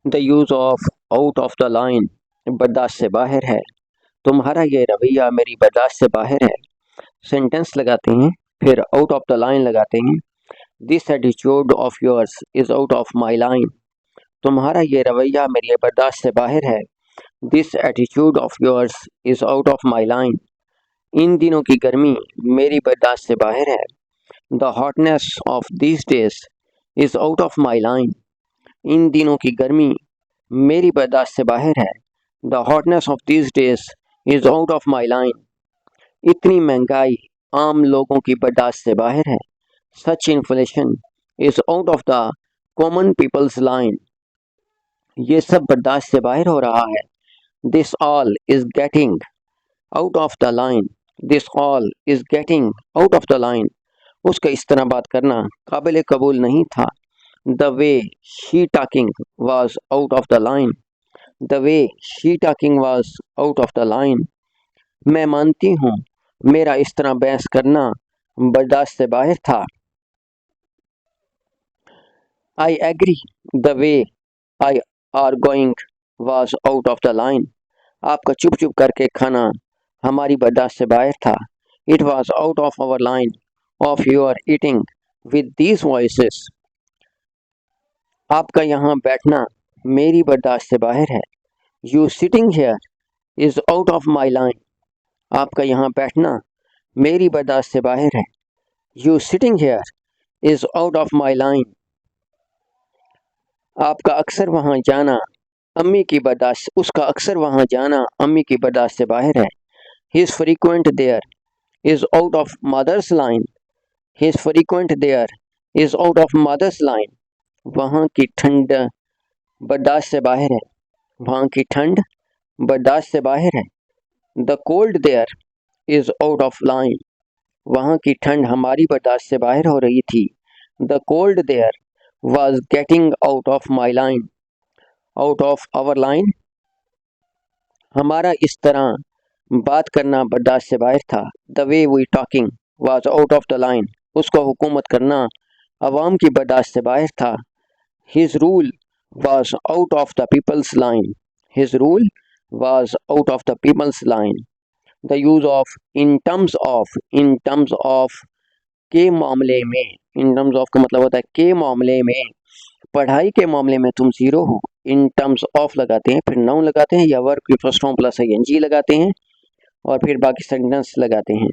The use of out of the line, बर्दाश्त से बाहर है। तुम्हारा ये रवैया मेरी बर्दाश्त से बाहर है। सेंटेंस लगाते हैं, फिर आउट ऑफ द लाइन लगाते हैं। This attitude of yours is out of my line. तुम्हारा ये रवैया मेरी बर्दाश्त से बाहर है। This attitude of yours is out of my line. इन दिनों की गर्मी मेरी बर्दाश्त से बाहर है। The hotness of these days is out of my line. इन दिनों की गर्मी मेरी बर्दाश्त से बाहर है। The hotness of these days is out of my line. इतनी महंगाई आम लोगों की बर्दाश्त से बाहर है। Such inflation is out of the common people's line. ये सब बर्दाश्त से बाहर हो रहा है। This all is getting out of the line. This all is getting out of the line. उसका इस तरह बात करना काबिल कबूल नहीं था। The way she talking was out of the line. The way she talking was out of the line. मैं मानती हूँ मेरा इस तरह बहस करना बर्दाश्त से बाहर था। I agree the way I are going was out of the line. आपका चुप चुप करके खाना हमारी बर्दाश्त से बाहर था। It was out of our line of your eating with these voices. आपका यहाँ बैठना मेरी बर्दाश्त से बाहर है। You sitting here is out of my line. आपका यहाँ बैठना मेरी बर्दाश्त से बाहर है। You sitting here is out of my line. आपका अक्सर वहाँ जाना अम्मी की बर्दाश्त उसका अक्सर वहाँ जाना अम्मी की बर्दाश्त से बाहर है। His frequent there is out of mother's line. His frequent there is out of mother's line. वहाँ की ठंड बर्दाश्त से बाहर है। वहाँ की ठंड बर्दाश्त से बाहर है। The cold there is out of line. वहाँ की ठंड हमारी बर्दाश्त से बाहर हो रही थी। The cold there was getting out of my line. Out of our line. हमारा इस तरह बात करना बर्दाश्त से बाहर था। The way we talking was out of the line. उसको हुकूमत करना अवाम की बर्दाश्त से बाहर था। His rule was out of the people's line. His rule was out of the people's line. The use of in terms of के मामले में, in terms of का मतलब होता है के मामले में, पढ़ाई के मामले में तुम जीरो हो। in terms of लगाते हैं, फिर नाउन लगाते हैं या वर्ब की फर्स्ट फॉर्म प्लस ing लगाते हैं और फिर बाकी सेंटेंस लगाते हैं।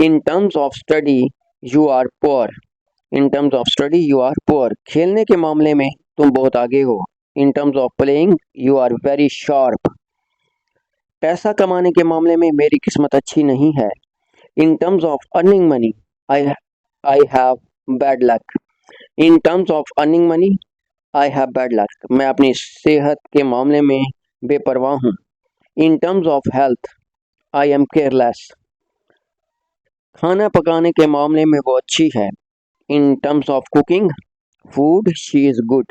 in terms of study you are poor. in terms of study you are poor. खेलने के मामले में तुम बहुत आगे हो। in terms of playing you are very sharp. पैसा कमाने के मामले में मेरी किस्मत अच्छी नहीं है। In terms of earning money, I have bad luck. In terms of earning money, I have bad luck. मैं अपनी सेहत के मामले में बेपरवाह हूँ। In terms of health, I am careless. खाना पकाने के मामले में वो अच्छी है। In terms of cooking food, she is good.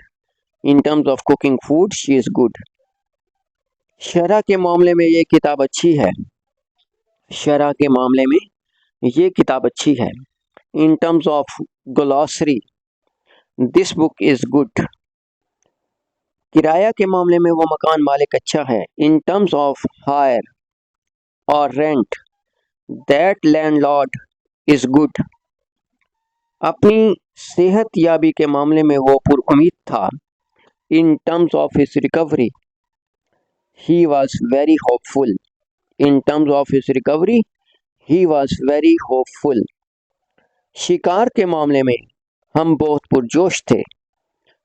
In terms of cooking food, she is good. शरह के मामले में ये किताब अच्छी है। शरह के मामले में ये किताब अच्छी है। In terms of glossary, this book is good. किराया के मामले में वो मकान मालिक अच्छा है। In terms of hire or rent, that landlord is good. अपनी सेहत याबी के मामले में वो पुरुमीद था। In terms of his recovery, he was very hopeful. In terms of his recovery, he was very hopeful. शिकार के मामले में हम बहुत पुरजोश थे।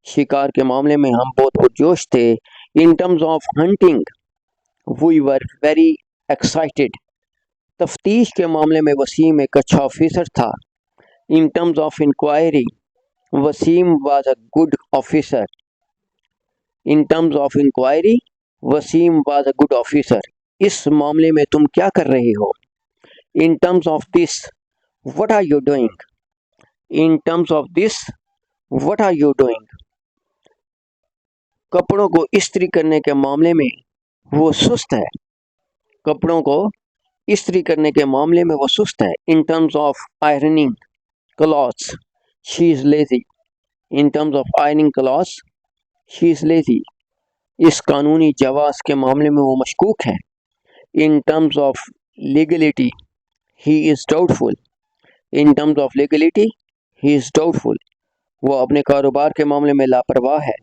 शिकार के मामले में हम बहुत पुरजोश थे। In terms of hunting, we were very excited. तफ्तीश के मामले में वसीम एक अच्छा ऑफिसर था। In terms of inquiry, Wasim was a good officer. In terms of inquiry, Wasim was a good officer. इस मामले में तुम क्या कर रहे हो? In terms of this, what are you doing? In terms of this, what are you doing? कपड़ों को इस्त्री करने के मामले में वो सुस्त है। कपड़ों को इस्त्री करने के मामले में वो सुस्त है। In terms of ironing clothes, she is lazy. In terms of ironing clothes, she is lazy. इस कानूनी जवाज़ के मामले में वो मशकूक है। In terms of legality he is doubtful. In terms of legality he is doubtful. वो अपने कारोबार के मामले में लापरवाह है।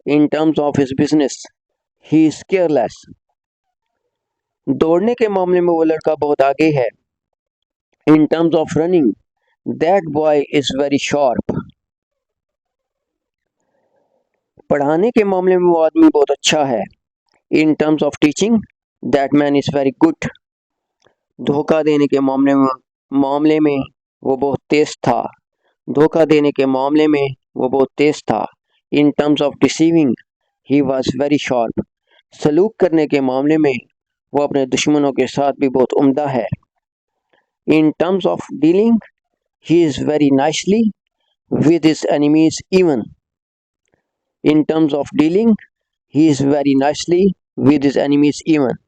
In terms of his business he is careless. दौड़ने के मामले में वो लड़का बहुत आगे है। In terms of running that boy is very sharp. पढ़ाने के मामले में वो आदमी बहुत अच्छा है। In terms of teaching that man is very good. धोखा देने के मामले में वो बहुत तेज था। धोखा देने के मामले में वो बहुत तेज था। In terms of deceiving he was very sharp. सलूक करने के मामले में वो अपने दुश्मनों के साथ भी बहुत उम्दा है। In terms of dealing he is very nicely with his enemies even. In terms of dealing he is very nicely with his enemies even.